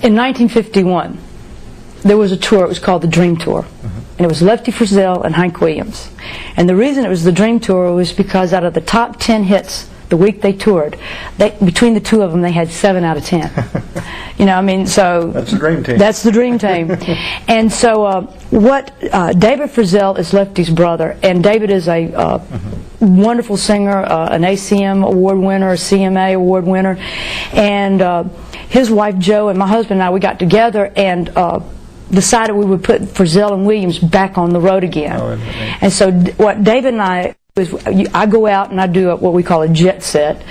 In 1951, there was a tour. It was called the Dream Tour. And it was Lefty Frizzell and Hank Williams. And the reason it was the Dream Tour was because out of the top 10 hits the week they toured, between the two of them, they had 7 out of 10. You know, I mean, so that's the dream team. That's the dream team. And so, David Frizzell is Lefty's brother, and David is a wonderful singer, an ACM award winner, a CMA award winner, and his wife Jo and my husband and I, we got together and decided we would put Frizzell and Williams back on the road again. Oh, and so, what David and I go out and I do what we call a Jett set.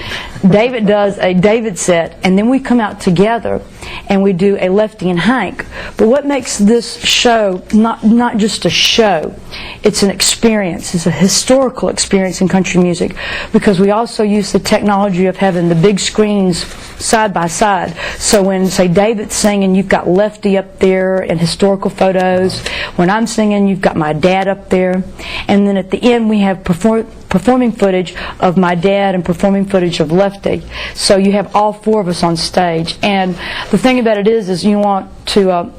David does a David set, and then we come out together and we do a Lefty and Hank. But what makes this show not just a show, it's an experience. It's a historical experience in country music, because we also use the technology of having the big screens side by side. So when, say, David's singing, you've got Lefty up there in historical photos. When I'm singing, you've got my dad up there. And then at the end, we have performing footage of my dad and performing footage of Lefty. So you have all 4 of us on stage. And the thing about it is you want to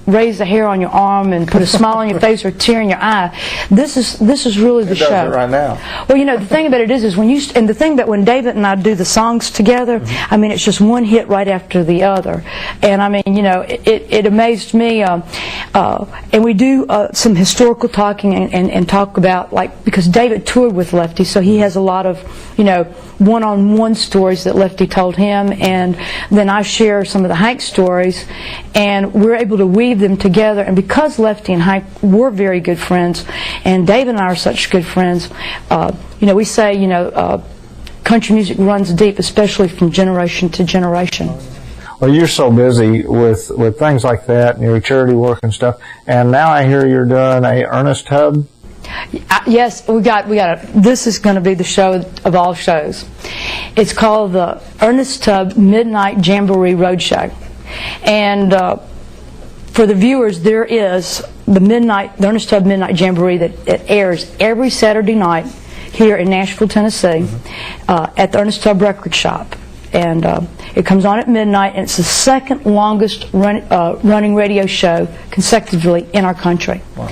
raise the hair on your arm and put a smile on your face or a tear in your eye. This is really the show. It does it right now. Well, you know, the thing about it is when and the thing that when David and I do the songs together, I mean, it's just one hit right after the other. And I mean, you know, it amazed me. And we do some historical talking and talk about, like, because David toured with Lefty, so he has a lot of, you know, one-on-one stories that Lefty told him, and then I share some of the Hank stories, and we're able to weave them together. And because Lefty and Hank were very good friends, and David and I are such good friends, you know, we say, you know, country music runs deep, especially from generation to generation. Well, you're so busy with things like that and your charity work and stuff, and now I hear you're doing a Ernest Tubb. Yes, we got this is going to be the show of all shows. It's called the Ernest Tubb Midnight Jamboree Roadshow. And for the viewers, there is the Ernest Tubb Midnight Jamboree that airs every Saturday night here in Nashville, Tennessee, at the Ernest Tubb Record Shop. And it comes on at midnight, and it's the second longest running radio show consecutively in our country. Wow.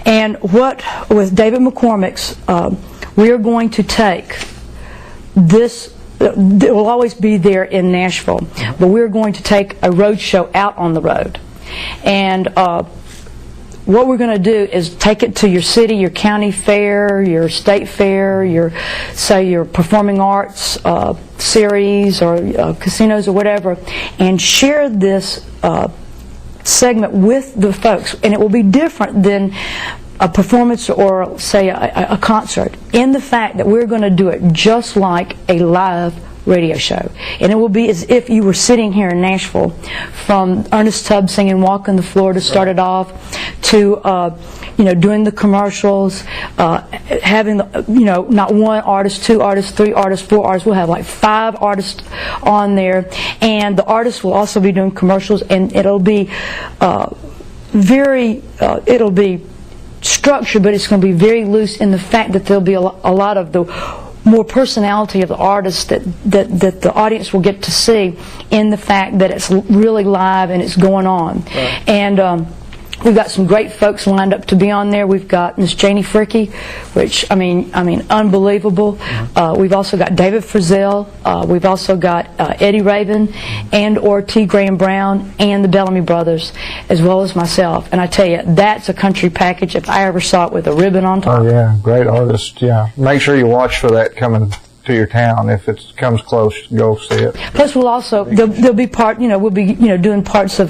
And with David McCormick's, we are going to take this. It will always be there in Nashville, but we're going to take a road show out on the road. And what we're going to do is take it to your city, your county fair, your state fair, your performing arts series or casinos or whatever, and share this segment with the folks. And it will be different than a performance or, say, a concert, in the fact that we're going to do it just like a live radio show. And it will be as if you were sitting here in Nashville, from Ernest Tubb singing Walking the Floor to start it off, to you know, doing the commercials, having the, you know, not one artist, 2 artists, 3 artists, 4 artists. We'll have like 5 artists on there, and the artists will also be doing commercials, and it'll be it'll be structured, but it's going to be very loose in the fact that there'll be a lot of the more personality of the artist that the audience will get to see, in the fact that it's really live and it's going on. Right. And we've got some great folks lined up to be on there. We've got Miss Janie Fricke, which I mean, unbelievable. We've also got David Frizzell. We've also got Eddie Raven and T. Graham Brown and the Bellamy Brothers, as well as myself. And I tell you, that's a country package if I ever saw it, with a ribbon on top. Oh yeah, great artist. Yeah, make sure you watch for that coming to your town. If it comes close, go see it. Plus, we'll also there'll be we'll be doing parts of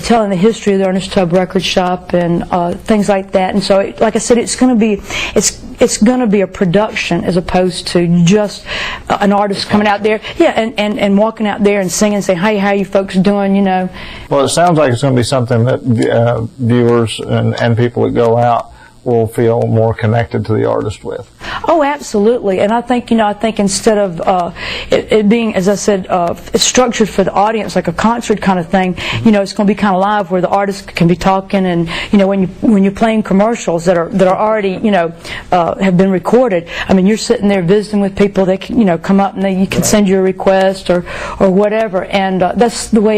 telling the history of the Ernest Tubb Record Shop and things like that. And so, like I said, it's going to be a production, as opposed to just an artist coming out there, and walking out there and singing and saying, "Hey, how you folks doing?" You know. Well, it sounds like it's going to be something that viewers and people that go out will feel more connected to the artist with. Oh, absolutely. And I think, I think instead of it being, as I said, it's structured for the audience like a concert kind of thing, it's going to be kind of live where the artist can be talking, and when you're playing commercials that are already have been recorded, I mean, you're sitting there visiting with people. They can come up and you can send you a request or whatever, and that's the way